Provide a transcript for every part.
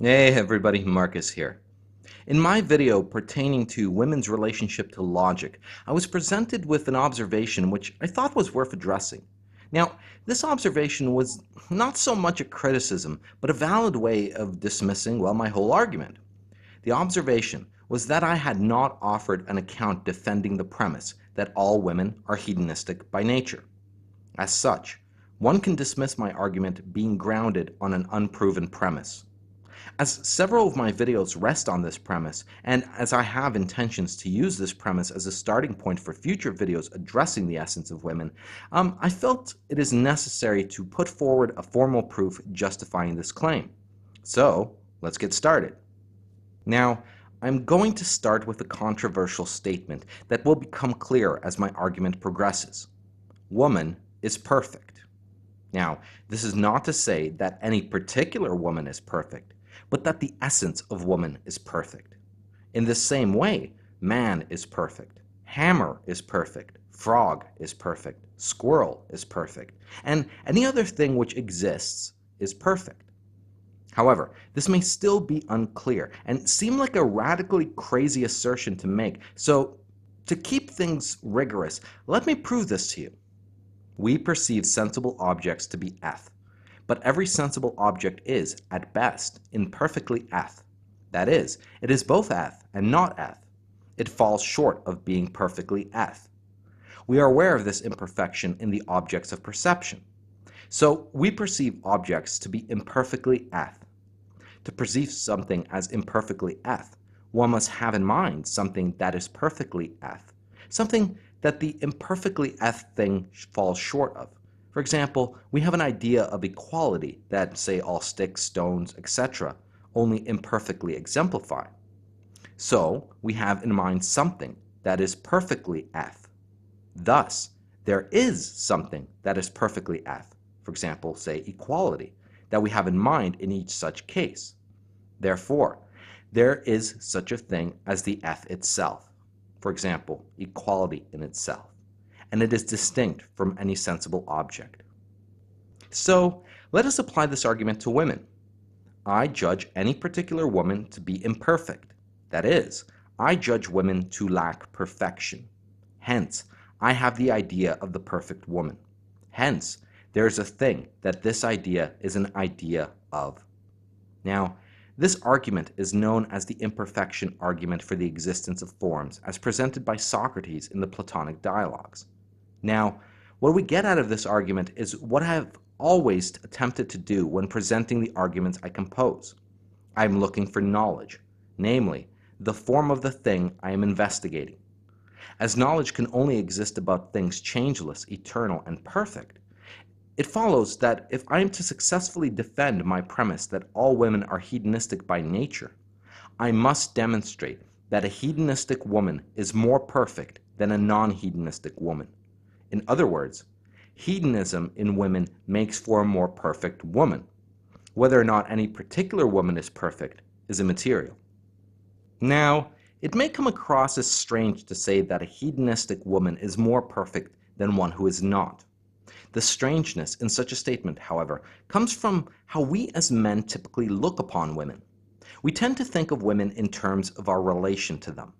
Hey everybody, Marcus here. In my video pertaining to women's relationship to logic, I was presented with an observation which I thought was worth addressing. Now, this observation was not so much a criticism, but a valid way of dismissing, well, my whole argument. The observation was that I had not offered an account defending the premise that all women are hedonistic by nature. As such, one can dismiss my argument being grounded on an unproven premise. As several of my videos rest on this premise, and as I have intentions to use this premise as a starting point for future videos addressing the essence of women, I felt it is necessary to put forward a formal proof justifying this claim. So, let's get started. Now, I'm going to start with a controversial statement that will become clear as my argument progresses. Woman is perfect. Now, this is not to say that any particular woman is perfect, but that the essence of woman is perfect. In the same way, man is perfect, hammer is perfect, frog is perfect, squirrel is perfect, and any other thing which exists is perfect. However, this may still be unclear and seem like a radically crazy assertion to make, so to keep things rigorous, let me prove this to you. We perceive sensible objects to be eth, but every sensible object is, at best, imperfectly eth. That is, it is both eth and not eth. It falls short of being perfectly eth. We are aware of this imperfection in the objects of perception. So we perceive objects to be imperfectly eth. To perceive something as imperfectly eth, one must have in mind something that is perfectly eth, something that the imperfectly eth thing falls short of. For example, we have an idea of equality that, say, all sticks, stones, etc., only imperfectly exemplify. So, we have in mind something that is perfectly eth. Thus, there is something that is perfectly eth, for example, say, equality, that we have in mind in each such case. Therefore, there is such a thing as the eth itself, for example, equality in itself, and it is distinct from any sensible object. So, let us apply this argument to women. I judge any particular woman to be imperfect. That is, I judge women to lack perfection. Hence, I have the idea of the perfect woman. Hence, there is a thing that this idea is an idea of. Now, this argument is known as the imperfection argument for the existence of forms, as presented by Socrates in the Platonic dialogues. Now, what we get out of this argument is what I have always attempted to do when presenting the arguments I compose. I am looking for knowledge, namely, the form of the thing I am investigating. As knowledge can only exist about things changeless, eternal, and perfect, it follows that if I am to successfully defend my premise that all women are hedonistic by nature, I must demonstrate that a hedonistic woman is more perfect than a non-hedonistic woman. In other words, hedonism in women makes for a more perfect woman. Whether or not any particular woman is perfect is immaterial. Now, it may come across as strange to say that a hedonistic woman is more perfect than one who is not. The strangeness in such a statement, however, comes from how we as men typically look upon women. We tend to think of women in terms of our relation to them.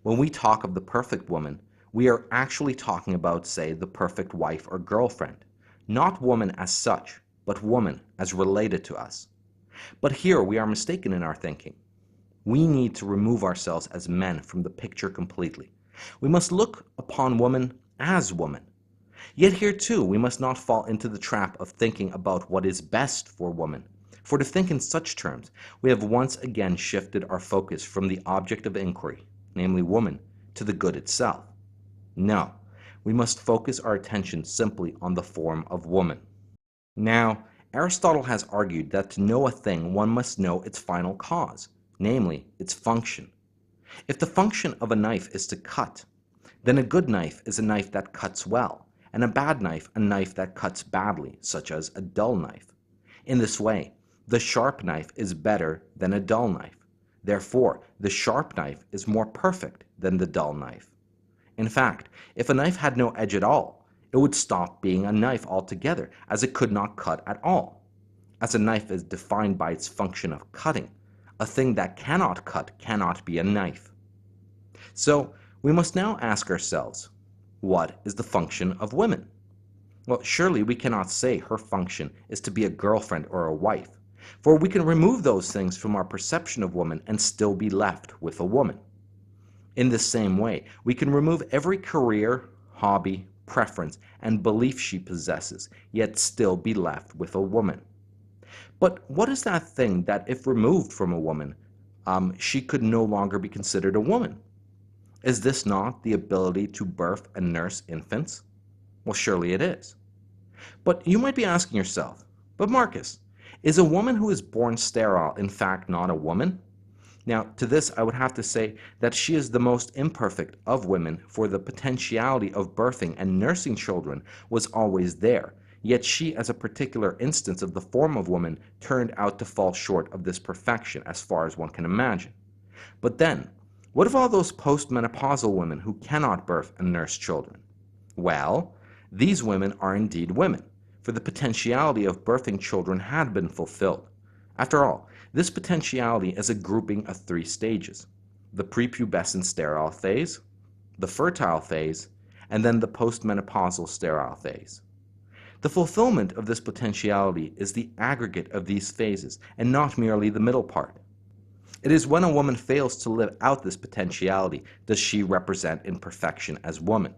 When we talk of the perfect woman, we are actually talking about, say, the perfect wife or girlfriend, not woman as such, but woman as related to us. But here we are mistaken in our thinking. We need to remove ourselves as men from the picture completely. We must look upon woman as woman. Yet here too, we must not fall into the trap of thinking about what is best for woman. For to think in such terms, we have once again shifted our focus from the object of inquiry, namely woman, to the good itself. No, we must focus our attention simply on the form of woman. Now, Aristotle has argued that to know a thing one must know its final cause, namely its function. If the function of a knife is to cut, then a good knife is a knife that cuts well, and a bad knife a knife that cuts badly, such as a dull knife. In this way, the sharp knife is better than a dull knife. Therefore, the sharp knife is more perfect than the dull knife. In fact, if a knife had no edge at all, it would stop being a knife altogether, as it could not cut at all. as a knife is defined by its function of cutting. A thing that cannot cut cannot be a knife. So we must now ask ourselves, what is the function of women? Well, surely we cannot say her function is to be a girlfriend or a wife, for we can remove those things from our perception of woman and still be left with a woman. In the same way, we can remove every career, hobby, preference, and belief she possesses, yet still be left with a woman. But what is that thing that, if removed from a woman, she could no longer be considered a woman? Is this not the ability to birth and nurse infants? Well, surely it is. But you might be asking yourself, but Marcus, is a woman who is born sterile in fact not a woman? Now, to this I would have to say that she is the most imperfect of women, for the potentiality of birthing and nursing children was always there, yet she, as a particular instance of the form of woman, turned out to fall short of this perfection as far as one can imagine. But then, what of all those postmenopausal women who cannot birth and nurse children? Well, these women are indeed women, for the potentiality of birthing children had been fulfilled. After all, this potentiality is a grouping of three stages: the prepubescent sterile phase, the fertile phase, and then the postmenopausal sterile phase. The fulfillment of this potentiality is the aggregate of these phases and not merely the middle part. It is when a woman fails to live out this potentiality does she represent imperfection as woman.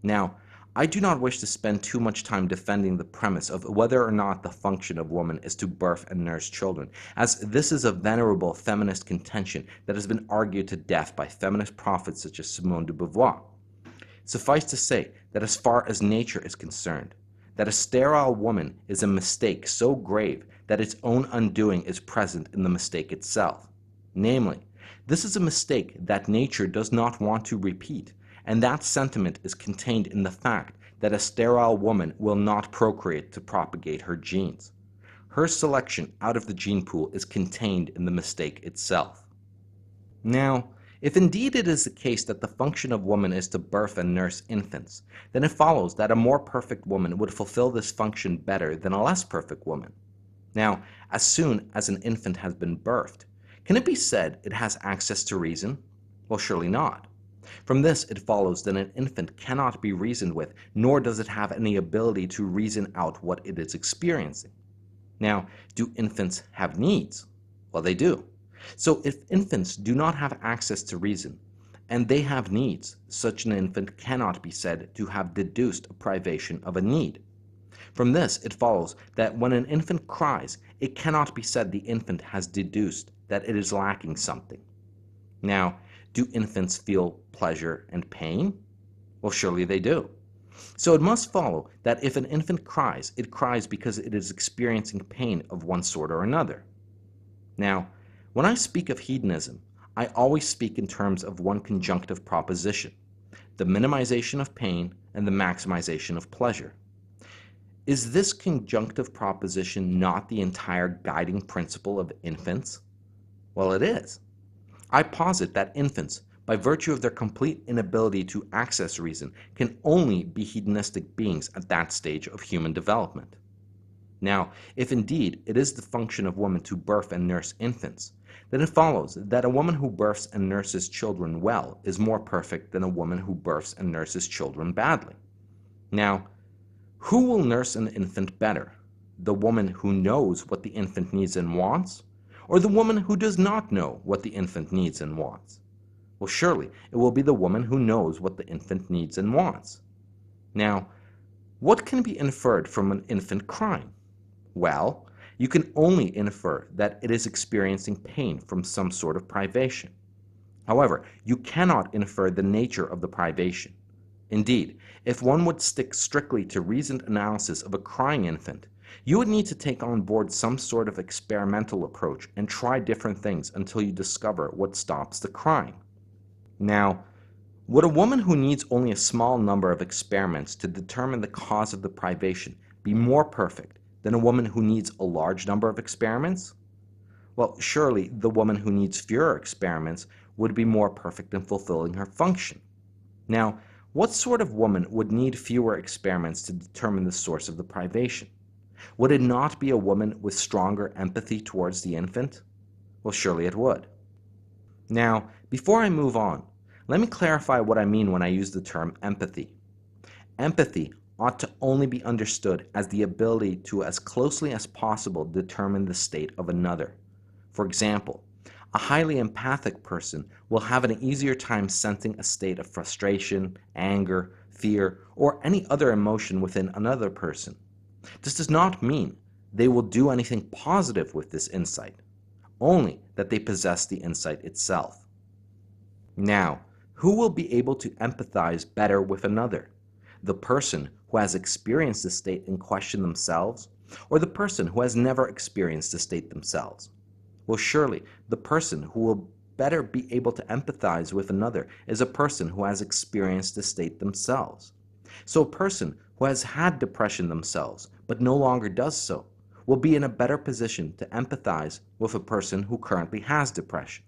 Now, I do not wish to spend too much time defending the premise of whether or not the function of woman is to birth and nurse children, as this is a venerable feminist contention that has been argued to death by feminist prophets such as Simone de Beauvoir. Suffice to say that as far as nature is concerned, that a sterile woman is a mistake so grave that its own undoing is present in the mistake itself. Namely, this is a mistake that nature does not want to repeat, and that sentiment is contained in the fact that a sterile woman will not procreate to propagate her genes. Her selection out of the gene pool is contained in the mistake itself. Now, if indeed it is the case that the function of woman is to birth and nurse infants, then it follows that a more perfect woman would fulfill this function better than a less perfect woman. Now, as soon as an infant has been birthed, can it be said it has access to reason? Well, surely not. From this it follows that an infant cannot be reasoned with, nor does it have any ability to reason out what it is experiencing. Now, do infants have needs? Well, they do. So if infants do not have access to reason, and they have needs, such an infant cannot be said to have deduced a privation of a need. From this it follows that when an infant cries, it cannot be said the infant has deduced that it is lacking something. Now, do infants feel pleasure and pain? Well, surely they do. So it must follow that if an infant cries, it cries because it is experiencing pain of one sort or another. Now, when I speak of hedonism, I always speak in terms of one conjunctive proposition: the minimization of pain and the maximization of pleasure. Is this conjunctive proposition not the entire guiding principle of infants? Well, it is. I posit that infants, by virtue of their complete inability to access reason, can only be hedonistic beings at that stage of human development. Now, if indeed it is the function of woman to birth and nurse infants, then it follows that a woman who births and nurses children well is more perfect than a woman who births and nurses children badly. Now, who will nurse an infant better? The woman who knows what the infant needs and wants, or the woman who does not know what the infant needs and wants? Well, surely it will be the woman who knows what the infant needs and wants. Now, what can be inferred from an infant crying? Well, you can only infer that it is experiencing pain from some sort of privation. However, you cannot infer the nature of the privation. Indeed, if one would stick strictly to reasoned analysis of a crying infant, you would need to take on board some sort of experimental approach and try different things until you discover what stops the crying. Now, would a woman who needs only a small number of experiments to determine the cause of the privation be more perfect than a woman who needs a large number of experiments? Well, surely the woman who needs fewer experiments would be more perfect in fulfilling her function. Now, what sort of woman would need fewer experiments to determine the source of the privation? Would it not be a woman with stronger empathy towards the infant? Well, surely it would. Now, before I move on, let me clarify what I mean when I use the term empathy. Empathy ought to only be understood as the ability to, as closely as possible, determine the state of another. For example, a highly empathic person will have an easier time sensing a state of frustration, anger, fear, or any other emotion within another person. This does not mean they will do anything positive with this insight, only that they possess the insight itself. Now, who will be able to empathize better with another? The person who has experienced the state in question themselves, or the person who has never experienced the state themselves? Well, surely the person who will better be able to empathize with another is a person who has experienced the state themselves. So a person who has had depression themselves but no longer does so will be in a better position to empathize with a person who currently has depression.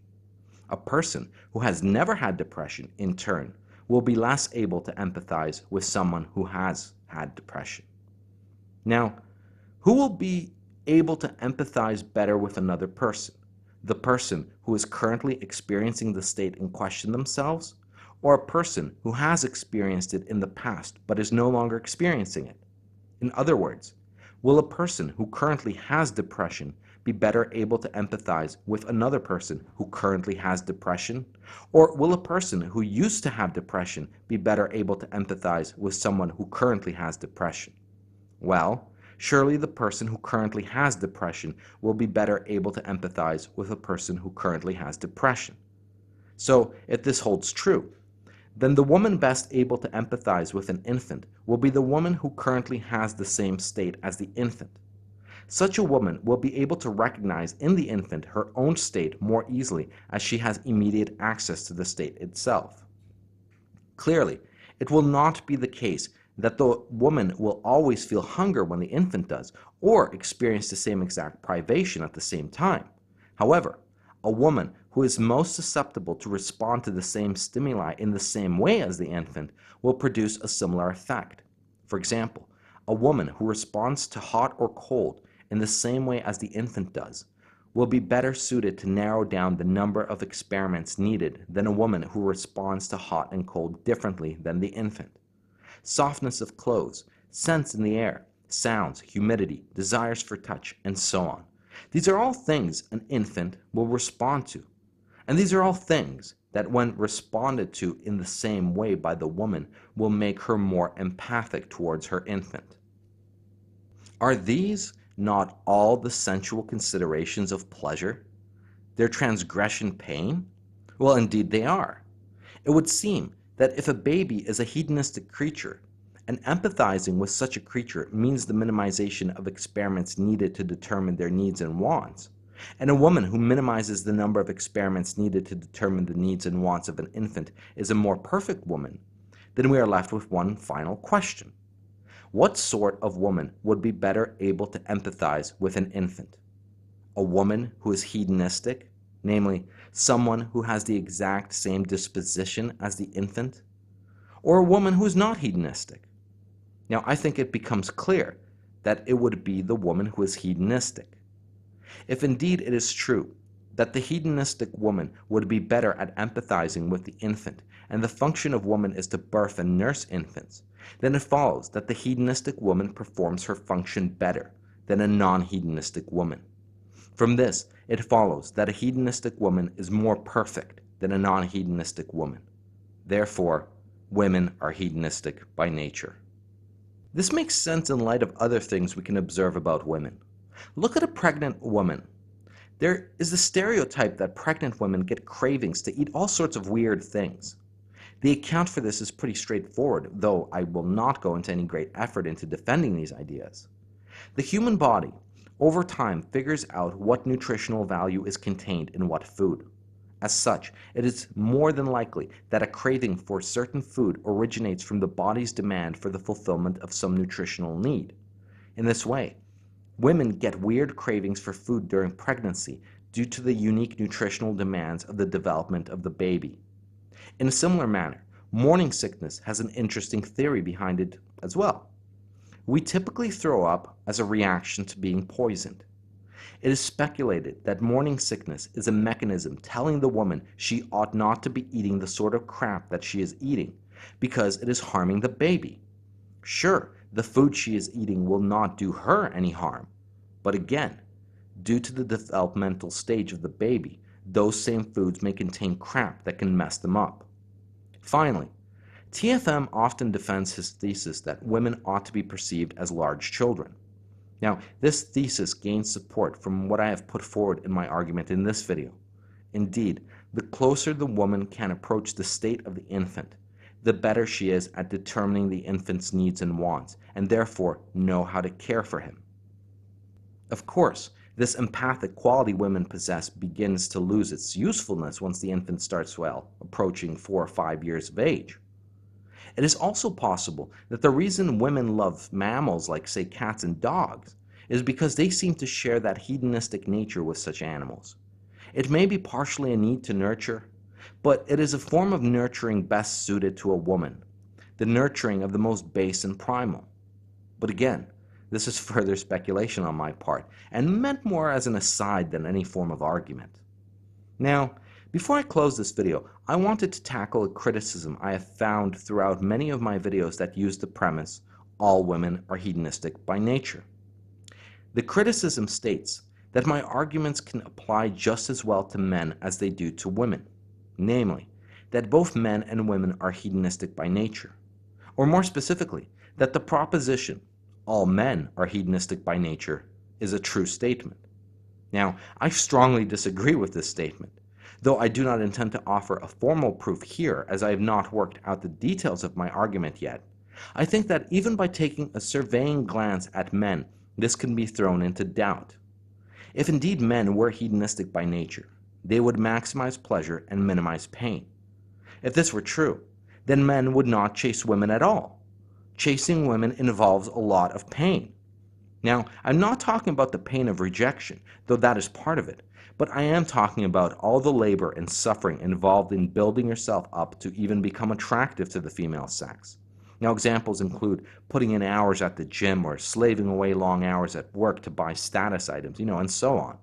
A person who has never had depression, in turn, will be less able to empathize with someone who has had depression. Now, who will be able to empathize better with another person? The person who is currently experiencing the state in question themselves, or a person who has experienced it in the past but is no longer experiencing it? In other words, will a person who currently has depression be better able to empathize with another person who currently has depression? Or will a person who used to have depression be better able to empathize with someone who currently has depression? Well, surely the person who currently has depression will be better able to empathize with a person who currently has depression. So, if this holds true, then the woman best able to empathize with an infant will be the woman who currently has the same state as the infant. Such a woman will be able to recognize in the infant her own state more easily as she has immediate access to the state itself. Clearly, it will not be the case that the woman will always feel hunger when the infant does, or experience the same exact privation at the same time. However, a woman who is most susceptible to respond to the same stimuli in the same way as the infant will produce a similar effect. For example, a woman who responds to hot or cold in the same way as the infant does will be better suited to narrow down the number of experiments needed than a woman who responds to hot and cold differently than the infant. Softness of clothes, scents in the air, sounds, humidity, desires for touch, and so on. These are all things an infant will respond to. And these are all things that, when responded to in the same way by the woman, will make her more empathic towards her infant. Are these not all the sensual considerations of pleasure? Their transgression pain? Well, indeed they are. It would seem that if a baby is a hedonistic creature, and empathizing with such a creature means the minimization of experiments needed to determine their needs and wants, and a woman who minimizes the number of experiments needed to determine the needs and wants of an infant is a more perfect woman, then we are left with one final question. What sort of woman would be better able to empathize with an infant? A woman who is hedonistic, namely, someone who has the exact same disposition as the infant? Or a woman who is not hedonistic? Now, I think it becomes clear that it would be the woman who is hedonistic. If indeed it is true that the hedonistic woman would be better at empathizing with the infant, and the function of woman is to birth and nurse infants, then it follows that the hedonistic woman performs her function better than a non-hedonistic woman. From this, it follows that a hedonistic woman is more perfect than a non-hedonistic woman. Therefore, women are hedonistic by nature. This makes sense in light of other things we can observe about women. Look at a pregnant woman. There is the stereotype that pregnant women get cravings to eat all sorts of weird things. The account for this is pretty straightforward, though I will not go into any great effort into defending these ideas. The human body, over time, figures out what nutritional value is contained in what food. As such, it is more than likely that a craving for certain food originates from the body's demand for the fulfillment of some nutritional need. In this way, women get weird cravings for food during pregnancy due to the unique nutritional demands of the development of the baby. In a similar manner, morning sickness has an interesting theory behind it as well. we typically throw up as a reaction to being poisoned. It is speculated that morning sickness is a mechanism telling the woman she ought not to be eating the sort of crap that she is eating because it is harming the baby. Sure, the food she is eating will not do her any harm, but again, due to the developmental stage of the baby, those same foods may contain crap that can mess them up. Finally, TFM often defends his thesis that women ought to be perceived as large children. Now, this thesis gains support from what I have put forward in my argument in this video. Indeed, the closer the woman can approach the state of the infant, the better she is at determining the infant's needs and wants, and therefore know how to care for him. Of course, this empathic quality women possess begins to lose its usefulness once the infant starts, approaching 4 or 5 years of age. It is also possible that the reason women love mammals like, say, cats and dogs is because they seem to share that hedonistic nature with such animals. It may be partially a need to nurture, but it is a form of nurturing best suited to a woman, the nurturing of the most base and primal. But again, this is further speculation on my part, and meant more as an aside than any form of argument. Now, before I close this video, I wanted to tackle a criticism I have found throughout many of my videos that use the premise, all women are hedonistic by nature. The criticism states that my arguments can apply just as well to men as they do to women, namely, that both men and women are hedonistic by nature, or more specifically, that the proposition, all men are hedonistic by nature, is a true statement. Now, I strongly disagree with this statement, though I do not intend to offer a formal proof here as I have not worked out the details of my argument yet. I think that even by taking a surveying glance at men, this can be thrown into doubt. If indeed men were hedonistic by nature, they would maximize pleasure and minimize pain. If this were true, then men would not chase women at all. Chasing women involves a lot of pain. Now, I'm not talking about the pain of rejection, though that is part of it, but I am talking about all the labor and suffering involved in building yourself up to even become attractive to the female sex. Now, examples include putting in hours at the gym or slaving away long hours at work to buy status items, and so on.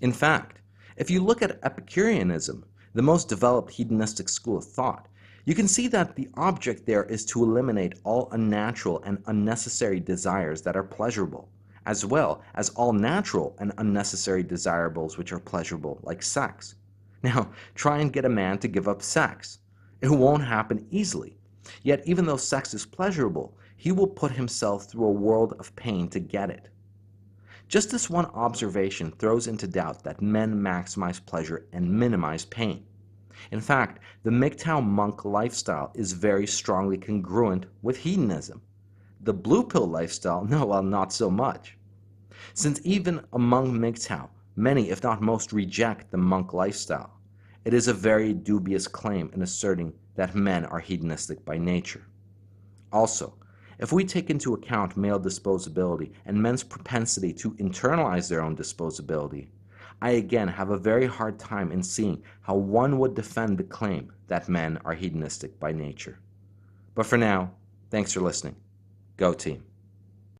In fact, if you look at Epicureanism, the most developed hedonistic school of thought, you can see that the object there is to eliminate all unnatural and unnecessary desires that are pleasurable, as well as all natural and unnecessary desirables which are pleasurable, like sex. Now, try and get a man to give up sex. It won't happen easily. Yet, even though sex is pleasurable, he will put himself through a world of pain to get it. Just this one observation throws into doubt that men maximize pleasure and minimize pain. In fact, the MGTOW monk lifestyle is very strongly congruent with hedonism. The blue pill lifestyle, not so much. Since even among MGTOW, many, if not most, reject the monk lifestyle, it is a very dubious claim in asserting that men are hedonistic by nature. Also, if we take into account male disposability and men's propensity to internalize their own disposability, I again have a very hard time in seeing how one would defend the claim that men are hedonistic by nature. But for now, thanks for listening. Go team.